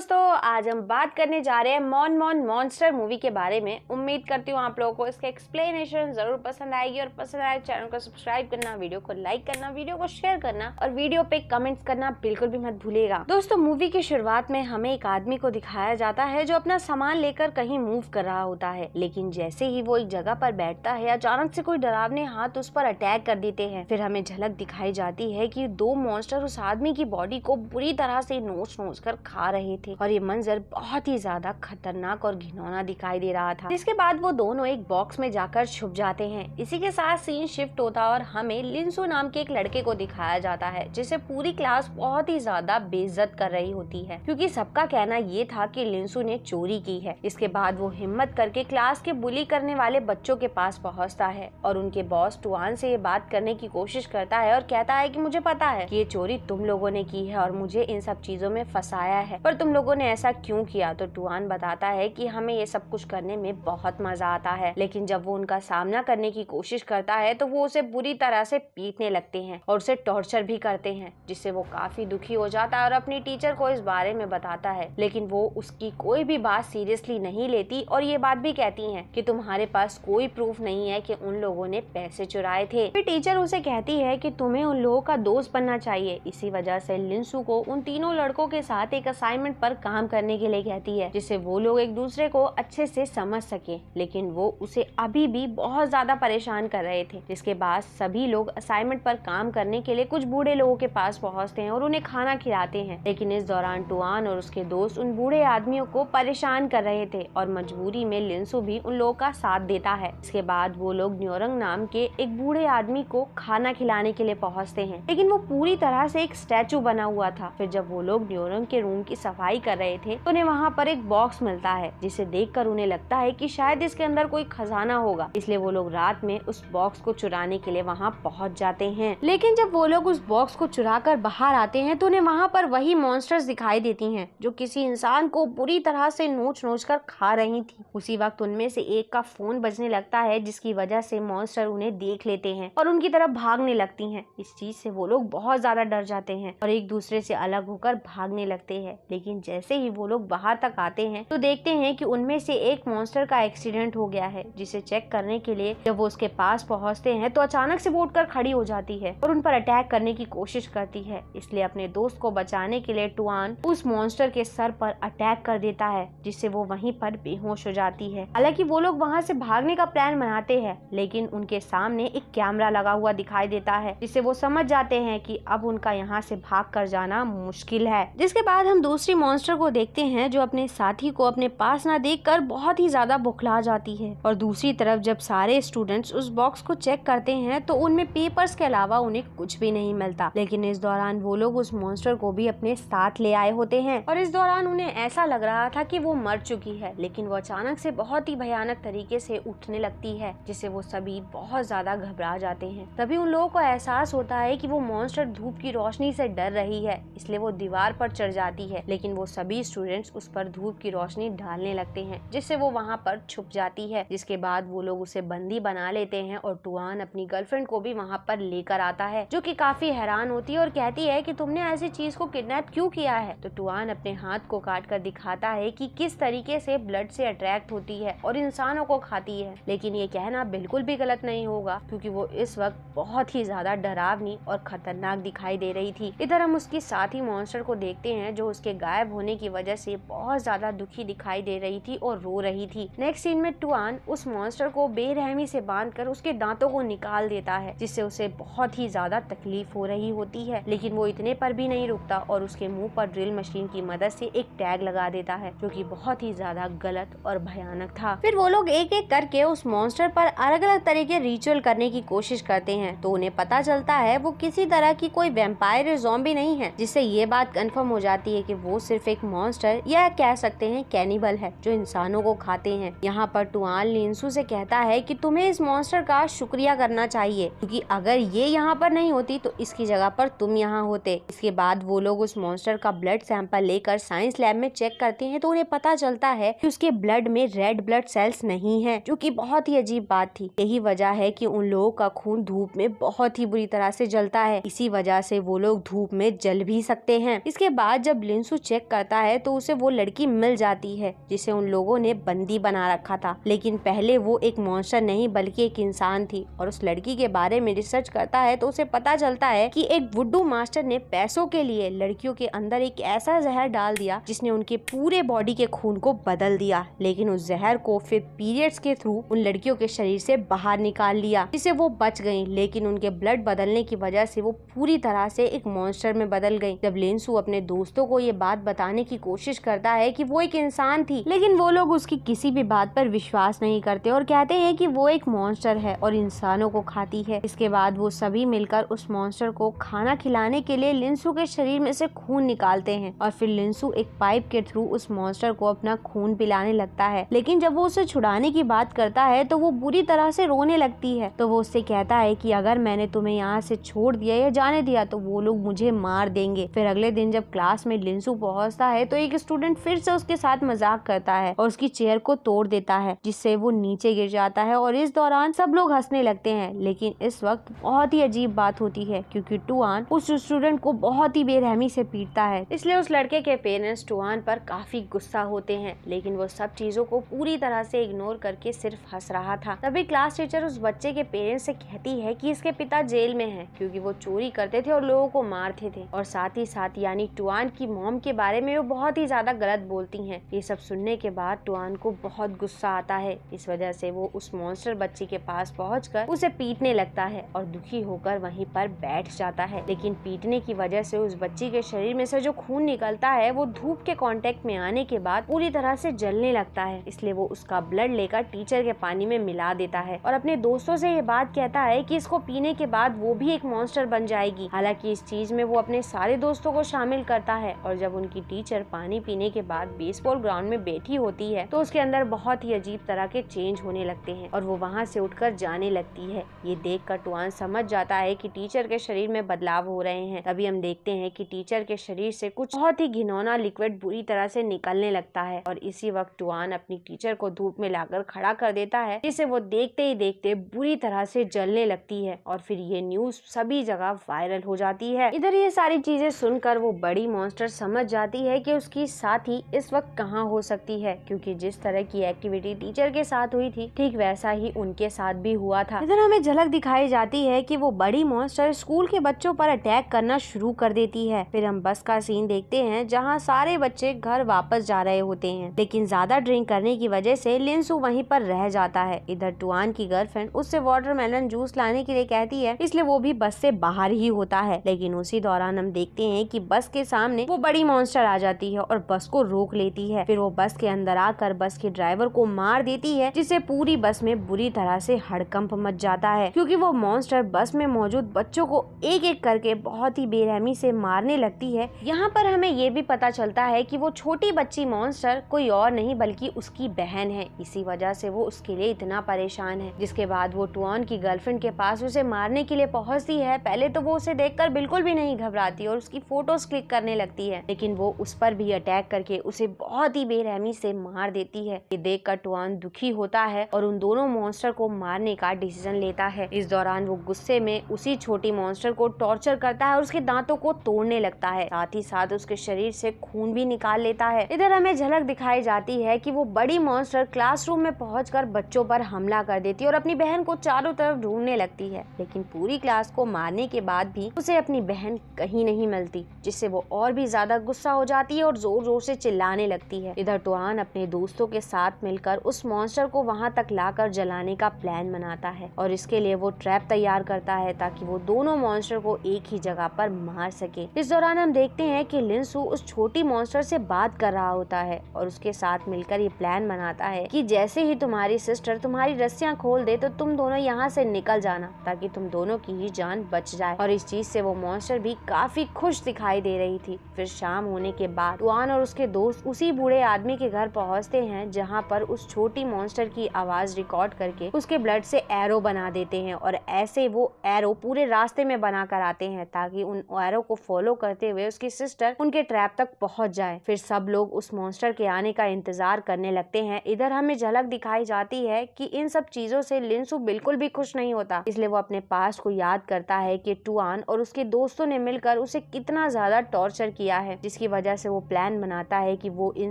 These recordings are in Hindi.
दोस्तों, आज हम बात करने जा रहे हैं मॉन मॉन्स्टर मूवी के बारे में। उम्मीद करती हूँ आप लोगों को इसका एक्सप्लेनेशन जरूर पसंद आएगी और पसंद आए चैनल को सब्सक्राइब करना, वीडियो को लाइक करना, वीडियो को शेयर करना और वीडियो पे कमेंट्स करना बिल्कुल भी मत भूलिएगा। दोस्तों, मूवी की शुरुआत में हमें एक आदमी को दिखाया जाता है जो अपना सामान लेकर कहीं मूव कर रहा होता है, लेकिन जैसे ही वो एक जगह पर बैठता है अचानक से कोई डरावने हाथ उस पर अटैक कर देते हैं। फिर हमें झलक दिखाई जाती है कि दो मॉन्स्टर उस आदमी की बॉडी को बुरी तरह से नोच कर खा रहे थे और ये मंजर बहुत ही ज्यादा खतरनाक और घिनौना दिखाई दे रहा था। जिसके बाद वो दोनों एक बॉक्स में जाकर छुप जाते हैं। इसी के साथ सीन शिफ्ट होता और हमें लिंसू नाम के एक लड़के को दिखाया जाता है जिसे पूरी क्लास बहुत ही ज्यादा बेइज्जत कर रही होती है, क्योंकि सबका कहना ये था कि लिंसू ने चोरी की है। इसके बाद वो हिम्मत करके क्लास के बुली करने वाले बच्चों के पास पहुँचता है और उनके बॉस टुआन से ये बात करने की कोशिश करता है और कहता है कि मुझे पता है कि ये चोरी तुम लोगों ने की है और मुझे इन सब चीजों में फंसाया है, पर तुम लोगों ने ऐसा क्यों किया। तो टुआन बताता है कि हमें ये सब कुछ करने में बहुत मजा आता है, लेकिन जब वो उनका सामना करने की कोशिश करता है तो वो उसे बुरी तरह से पीटने लगते हैं और उसे टॉर्चर भी करते हैं, जिससे वो काफी दुखी हो जाता है और अपनी टीचर को इस बारे में बताता है। लेकिन वो उसकी कोई भी बात सीरियसली नहीं लेती और ये बात भी कहती है कि तुम्हारे पास कोई प्रूफ नहीं है कि उन लोगों ने पैसे चुराए थे। फिर टीचर उसे कहती है कि तुम्हें उन लोगों का दोस्त बनना चाहिए। इसी वजह से लिंसू को उन तीनों लड़कों के साथ एक असाइनमेंट पर काम करने के लिए कहती है, जिससे वो लोग एक दूसरे को अच्छे से समझ सके, लेकिन वो उसे अभी भी बहुत ज्यादा परेशान कर रहे थे। जिसके बाद सभी लोग असाइनमेंट पर काम करने के लिए कुछ बूढ़े लोगों के पास पहुंचते हैं और उन्हें खाना खिलाते हैं, लेकिन इस दौरान टुआन और उसके दोस्त उन बूढ़े आदमियों को परेशान कर रहे थे और मजबूरी में लिंसू भी उन लोगों का साथ देता है। इसके बाद वो लोग न्योरंग नाम के एक बूढ़े आदमी को खाना खिलाने के लिए पहुँचते हैं, लेकिन वो पूरी तरह से एक स्टैचू बना हुआ था। फिर जब वो लोग न्योरंग के रूम की सफाई कर रहे थे तो उन्हें वहाँ पर एक बॉक्स मिलता है, जिसे देखकर उन्हें लगता है कि शायद इसके अंदर कोई खजाना होगा, इसलिए वो लोग रात में उस बॉक्स को चुराने के लिए वहाँ पहुँच जाते हैं। लेकिन जब वो लोग उस बॉक्स को चुरा कर बाहर आते हैं तो उन्हें वहाँ पर वही मॉन्स्टर्स दिखाई देती हैं जो किसी इंसान को बुरी तरह से नोच कर खा रही थी। उसी वक्त उनमें से एक का फोन बजने लगता है, जिसकी वजह से मॉन्स्टर उन्हें देख लेते हैं और उनकी तरफ भागने लगती हैं। इस चीज से वो लोग बहुत ज्यादा डर जाते हैं और एक दूसरे से अलग होकर भागने लगते हैं। लेकिन जैसे ही वो लोग बाहर तक आते हैं तो देखते हैं कि उनमें से एक मॉन्स्टर का एक्सीडेंट हो गया है, जिसे चेक करने के लिए जब वो उसके पास पहुंचते हैं तो अचानक से वो उठकर खड़ी हो जाती है और उन पर अटैक करने की कोशिश करती है। इसलिए अपने दोस्त को बचाने के लिए टुआन उस मॉन्स्टर के सर पर अटैक कर देता है, जिससे वो वहीं पर बेहोश हो जाती है। हालांकि वो लोग वहाँ से भागने का प्लान बनाते हैं, लेकिन उनके सामने एक कैमरा लगा हुआ दिखाई देता है, जिससे वो समझ जाते हैं कि अब उनका यहाँ से भाग कर जाना मुश्किल है। जिसके बाद हम दूसरी मॉन्स्टर को देखते हैं जो अपने साथी को अपने पास न देखकर बहुत ही ज्यादा बुखला जाती है। और दूसरी तरफ जब सारे स्टूडेंट्स उस बॉक्स को चेक करते हैं तो उनमें पेपर्स के अलावा उन्हें कुछ भी नहीं मिलता, लेकिन इस दौरान वो लोग उस मॉन्स्टर को भी अपने साथ ले आए होते हैं और इस दौरान उन्हें ऐसा लग रहा था कि वो मर चुकी है, लेकिन वो अचानक से बहुत ही भयानक तरीके से उठने लगती है, जिससे वो सभी बहुत ज्यादा घबरा जाते हैं। तभी उन लोगों को एहसास होता है कि वो मॉन्स्टर धूप की रोशनी से डर रही है, इसलिए वो दीवार पर चढ़ जाती है, लेकिन वो सभी स्टूडेंट्स उस पर धूप की रोशनी डालने लगते हैं, जिससे वो वहाँ पर छुप जाती है। जिसके बाद वो लोग उसे बंदी बना लेते हैं और टुआन अपनी गर्लफ्रेंड को भी वहाँ पर लेकर आता है, जो कि काफी हैरान होती है और कहती है कि तुमने ऐसी चीज को किडनैप क्यों किया है। तो टुआन अपने हाथ को काट कर दिखाता है कि किस तरीके से ब्लड से अट्रैक्ट होती है और इंसानों को खाती है, लेकिन ये कहना बिल्कुल भी गलत नहीं होगा, क्योंकि वो इस वक्त बहुत ही ज्यादा डरावनी और खतरनाक दिखाई दे रही थी। इधर हम उसकी साथी मॉन्स्टर को देखते हैं जो उसके गायब होने की वजह से बहुत ज्यादा दुखी दिखाई दे रही थी और रो रही थी। नेक्स्ट सीन में टुआन उस मॉन्स्टर को बेरहमी से बांधकर उसके दांतों को निकाल देता है, जिससे उसे बहुत ही ज्यादा तकलीफ हो रही होती है, लेकिन वो इतने पर भी नहीं रुकता और उसके मुंह पर ड्रिल मशीन की मदद से एक टैग लगा देता है, जो कि बहुत ही ज्यादा गलत और भयानक था। फिर वो लोग एक एक करके उस मॉन्स्टर पर अलग अलग तरह के रिचुअल करने की कोशिश करते हैं, तो उन्हें पता चलता है वो किसी तरह की कोई वैम्पायर या ज़ॉम्बी नहीं है, जिससे ये बात कंफर्म हो जाती है कि वो सिर्फ एक मॉन्स्टर या कह सकते हैं कैनिबल है जो इंसानों को खाते हैं। यहाँ पर टुआन लिंसू से कहता है कि तुम्हें इस मॉन्स्टर का शुक्रिया करना चाहिए, क्योंकि अगर ये यहाँ पर नहीं होती तो इसकी जगह पर तुम यहाँ होते। इसके बाद वो लोग उस मॉन्स्टर का ब्लड सैंपल लेकर साइंस लैब में चेक करते हैं, तो उन्हें पता चलता है कि उसके ब्लड में रेड ब्लड सेल्स नहीं है, जो कि बहुत ही अजीब बात थी। यही वजह है कि उन लोगों का खून धूप में बहुत ही बुरी तरह से जलता है, इसी वजह से वो लोग धूप में जल भी सकते हैं। इसके बाद जब लिंसू चेक चेक करता है तो उसे वो लड़की मिल जाती है जिसे उन लोगों ने बंदी बना रखा था, लेकिन पहले वो एक मॉन्स्टर नहीं बल्कि एक इंसान थी। और उस लड़की के बारे में रिसर्च करता है तो उसे पता चलता है कि एक वुडू मास्टर ने पैसों के लिए लड़कियों के अंदर एक ऐसा जहर डाल दिया जिसने उनके पूरे बॉडी के खून को बदल दिया, लेकिन उस जहर को फिर पीरियड्स के थ्रू उन लड़कियों के शरीर से बाहर निकाल लिया, जिससे वो बच गईं, लेकिन उनके ब्लड बदलने की वजह से वो पूरी तरह से एक मॉन्स्टर में बदल गई। जब लिंसू अपने दोस्तों को ये बात बताने की कोशिश करता है कि वो एक इंसान थी, लेकिन वो लोग उसकी किसी भी बात पर विश्वास नहीं करते और कहते हैं कि वो एक मॉन्स्टर है और इंसानों को खाती है। इसके बाद वो सभी मिलकर उस मॉन्स्टर को खाना खिलाने के लिए लिंसू के शरीर में से खून निकालते हैं और फिर लिंसू एक पाइप के थ्रू उस मॉन्स्टर को अपना खून पिलाने लगता है। लेकिन जब वो उसे छुड़ाने की बात करता है तो वो बुरी तरह से रोने लगती है। तो वो उससे कहता है कि अगर मैंने तुम्हें यहाँ से छोड़ दिया या जाने दिया तो वो लोग मुझे मार देंगे। फिर अगले दिन जब क्लास में लिंसू पहुँचता है तो एक स्टूडेंट फिर से उसके साथ मजाक करता है और उसकी चेयर को तोड़ देता है, जिससे वो नीचे गिर जाता है और इस दौरान सब लोग हंसने लगते हैं। लेकिन इस वक्त बहुत ही अजीब बात होती है क्योंकि टुआन उस स्टूडेंट को बहुत ही बेरहमी से पीटता है। इसलिए उस लड़के के पेरेंट्स टुआन पर काफी गुस्सा होते हैं, लेकिन वो सब चीजों को पूरी तरह से इग्नोर करके सिर्फ हंस रहा था। तभी क्लास टीचर उस बच्चे के पेरेंट्स से कहती है कि इसके पिता जेल में हैं क्योंकि वो चोरी करते थे और लोगों को मारते थे, और साथ ही साथ यानी टुआन की मॉम के बारे में वो बहुत ही ज्यादा गलत बोलती हैं। ये सब सुनने के बाद टुआन को बहुत गुस्सा आता है। इस वजह से वो उस मॉन्स्टर बच्ची के पास पहुंचकर उसे पीटने लगता है और दुखी होकर वहीं पर बैठ जाता है। लेकिन पीटने की वजह से उस बच्ची के शरीर में से जो खून निकलता है वो धूप के कांटेक्ट में आने के बाद पूरी तरह से जलने लगता है। इसलिए वो उसका ब्लड लेकर टीचर के पानी में मिला देता है और अपने दोस्तों से ये बात कहता है कि इसको पीने के बाद वो भी एक मॉन्स्टर बन जाएगी। हालांकि इस चीज में वो अपने सारे दोस्तों को शामिल करता है और जब उनकी टीचर पानी पीने के बाद बेसबॉल ग्राउंड में बैठी होती है तो उसके अंदर बहुत ही अजीब तरह के चेंज होने लगते हैं और वो वहाँ से उठकर जाने लगती है। ये देखकर टुआन समझ जाता है कि टीचर के शरीर में बदलाव हो रहे हैं। तभी हम देखते हैं कि टीचर के शरीर से कुछ बहुत ही घिनौना लिक्विड बुरी तरह से निकलने लगता है और इसी वक्त टुआन अपनी टीचर को धूप में लाकर खड़ा कर देता है, जिसे वो देखते ही देखते बुरी तरह से जलने लगती है और फिर ये न्यूज सभी जगह वायरल हो जाती है। इधर ये सारी चीजें सुनकर वो बड़ी मॉन्स्टर समझ जाती है कि उसकी साथी इस वक्त कहाँ हो सकती है, क्योंकि जिस तरह की एक्टिविटी टीचर के साथ हुई थी ठीक वैसा ही उनके साथ भी हुआ था। इधर हमें झलक दिखाई जाती है कि वो बड़ी मॉन्स्टर स्कूल के बच्चों पर अटैक करना शुरू कर देती है। फिर हम बस का सीन देखते हैं जहाँ सारे बच्चे घर वापस जा रहे होते हैं, लेकिन ज्यादा ड्रिंक करने की वजह से लिंसू वहीं पर रह जाता है। इधर टुआन की गर्लफ्रेंड उससे वाटरमेलन जूस लाने के लिए कहती है, इसलिए वो भी बस से बाहर ही होता है। लेकिन उसी दौरान हम देखते हैं कि बस के सामने वो बड़ी मॉन्स्टर आ जाती है और बस को रोक लेती है। फिर वो बस के अंदर आकर बस के ड्राइवर को मार देती है, जिससे पूरी बस में बुरी तरह से हड़कंप मच जाता है क्योंकि वो मॉन्स्टर बस में मौजूद बच्चों को एक एक करके बहुत ही बेरहमी से मारने लगती है। यहाँ पर हमें ये भी पता चलता है कि वो छोटी बच्ची मॉन्स्टर कोई और नहीं बल्कि उसकी बहन है। इसी वजह से वो उसके लिए इतना परेशान है। जिसके बाद वो टुआन की गर्लफ्रेंड के पास उसे मारने के लिए पहुँचती है। पहले तो वो उसे देखकर बिल्कुल भी नहीं घबराती और उसकी फोटोज क्लिक करने लगती है, लेकिन वो उस पर भी अटैक करके उसे बहुत ही बेरहमी से मार देती है। ये देखकर टुआन दुखी होता है और उन दोनों मॉन्स्टर को मारने का डिसीजन लेता है। इस दौरान वो गुस्से में उसी छोटी मॉन्स्टर को टॉर्चर करता है और उसके दांतों को तोड़ने लगता है, साथ ही साथ उसके शरीर से खून भी निकाल लेता है। इधर हमें झलक दिखाई जाती है कि वो बड़ी मॉन्स्टर क्लासरूम में पहुंचकर बच्चों पर हमला कर देती है और अपनी बहन को चारों तरफ ढूंढने लगती है, लेकिन पूरी क्लास को मारने के बाद भी उसे अपनी बहन कहीं नहीं मिलती, जिससे वो और भी ज्यादा गुस्सा हो जाती है और जोर जोर से चिल्लाने लगती है। इधर टुआन अपने दोस्तों के साथ मिलकर उस मॉन्स्टर को वहां तक लाकर जलाने का प्लान बनाता है और इसके लिए वो ट्रैप तैयार करता है ताकि वो दोनों मॉन्स्टर को एक ही जगह पर मार सके। इस दौरान हम देखते हैं कि लिंसू उस छोटी मॉन्स्टर से बात कर रहा होता है और उसके साथ मिलकर ये प्लान बनाता है कि जैसे ही तुम्हारी सिस्टर तुम्हारी रस्सियां खोल दे तो तुम दोनों यहाँ से निकल जाना ताकि तुम दोनों की ही जान बच जाए। और इस चीज से वो मॉन्स्टर भी काफी खुश दिखाई दे रही थी। फिर शाम होने के बाद टुआन और उसके दोस्त उसी बूढ़े आदमी के घर पहुँचते हैं जहाँ पर उस छोटी मॉन्स्टर की आवाज रिकॉर्ड करके उसके ब्लड से एरो बना देते हैं और ऐसे वो एरो पूरे रास्ते में बना कर आते हैं ताकि उन एरो को फॉलो करते हुए उसकी सिस्टर उनके ट्रैप तक पहुंच जाए। फिर सब लोग उस मॉन्स्टर के आने का इंतजार करने लगते हैं। इधर हमें झलक दिखाई जाती है कि इन सब चीजों से लिंसू बिल्कुल भी खुश नहीं होता, इसलिए वो अपने पास्ट को याद करता है कि टुआन और उसके दोस्तों ने मिलकर उसे कितना ज्यादा टॉर्चर किया है, जिसकी वजह से वो प्लान बनाता है कि वो इन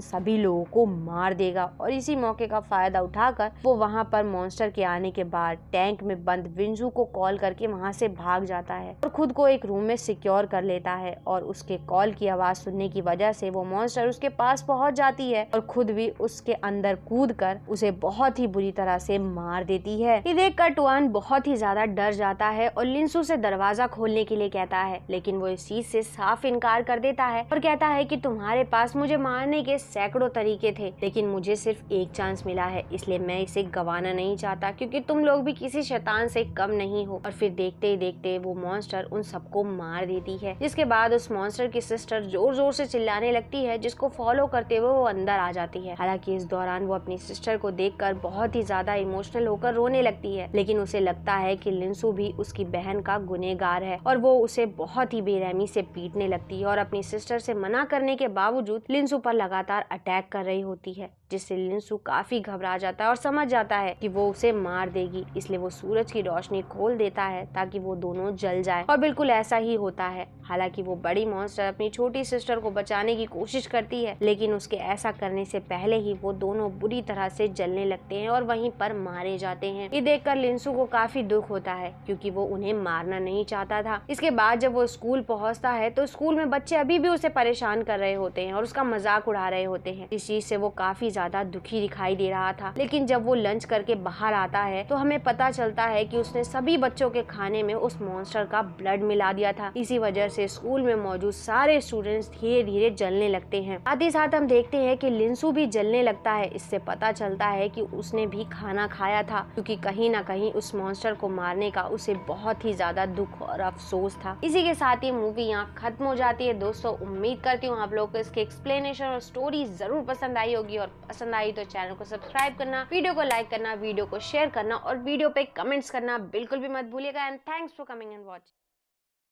सभी लोगों को मार देगा और इसी मौके का फायदा उठाकर वो वहाँ पर मॉन्स्टर के आने के बाद टैंक में बंद विंजू को कॉल करके वहाँ से भाग जाता है और खुद को एक रूम में सिक्योर कर लेता है। और उसके कॉल की आवाज सुनने की वजह से वो मॉन्स्टर उसके पास पहुँच जाती है और खुद भी उसके अंदर कूद कर उसे बहुत ही बुरी तरह से मार देती है। ये देखकर टुआन बहुत ही ज्यादा डर जाता है और लिंसू से दरवाजा खोलने के लिए कहता है, लेकिन वो इस चीज से साफ इनकार कर देता है और कहता है कि तुम्हारे पास मुझे मारने के सैकड़ों तरीके थे, लेकिन मुझे सिर्फ एक चांस मिला है, इसलिए मैं इसे गंवाना नहीं चाहता क्योंकि तुम लोग भी किसी शैतान से कम नहीं हो। और फिर देखते ही देखते वो मॉन्स्टर उन सबको मार देती है, जिसके बाद उस मॉन्स्टर की सिस्टर जोर जोर से चिल्लाने लगती है, जिसको फॉलो करते हुए वो अंदर आ जाती है। हालांकि इस दौरान वो अपनी सिस्टर को देखकर बहुत ही ज्यादा इमोशनल होकर रोने लगती है, लेकिन उसे लगता है कि लिंसू भी उसकी बहन का गुनहगार है और वो उसे बहुत ही बेरहमी से पीटने लगती है और अपनी सिस्टर से मना करने के बावजूद लिंसू पर लगातार अटैक कर रही होती है, जिससे लिंसू काफी घबरा जाता है और समझ जाता है कि वो उसे मार देगी। इसलिए वो सूरज की रोशनी खोल देता है ताकि वो दोनों जल जाए और बिल्कुल ऐसा ही होता है। हालांकि वो बड़ी मॉन्स्टर अपनी छोटी सिस्टर को बचाने की कोशिश करती है, लेकिन उसके ऐसा करने से पहले ही वो दोनों बुरी तरह से जलने लगते हैं और वहीं पर मारे जाते हैं। ये देखकर लिंसू को काफी दुख होता है क्योंकि वो उन्हें मारना नहीं चाहता था। इसके बाद जब वो स्कूल पहुंचता है तो स्कूल में बच्चे अभी भी उसे परेशान कर रहे होते हैं और उसका मजाक उड़ा रहे होते हैं। इस चीज से वो काफी ज्यादा दुखी दिखाई दे रहा था, लेकिन जब वो लंच करके बाहर आता है तो हमें पता चलता है कि उसने सभी बच्चों के खाने में उस मॉन्स्टर का ब्लड मिला दिया था। इसी वजह से स्कूल में मौजूद सारे स्टूडेंट्स धीरे धीरे जलने लगते हैं। साथ ही साथ हम देखते हैं कि लिंसू भी जलने लगता है। इससे पता चलता है कि उसने भी खाना खाया था, क्योंकि कहीं ना कहीं उस मॉन्स्टर को मारने का उसे बहुत ही ज्यादा दुख और अफसोस था। इसी के साथ ये मूवी यहाँ खत्म हो जाती है। दोस्तों, उम्मीद करती हूँ आप लोगों को इसके एक्सप्लेनेशन और स्टोरी जरूर पसंद आई होगी, और पसंद आई तो चैनल को सब्सक्राइब करना, वीडियो को लाइक करना, वीडियो को शेयर करना और वीडियो पे कमेंट्स करना बिल्कुल भी मत भूलिएगा। And thanks for coming and watching.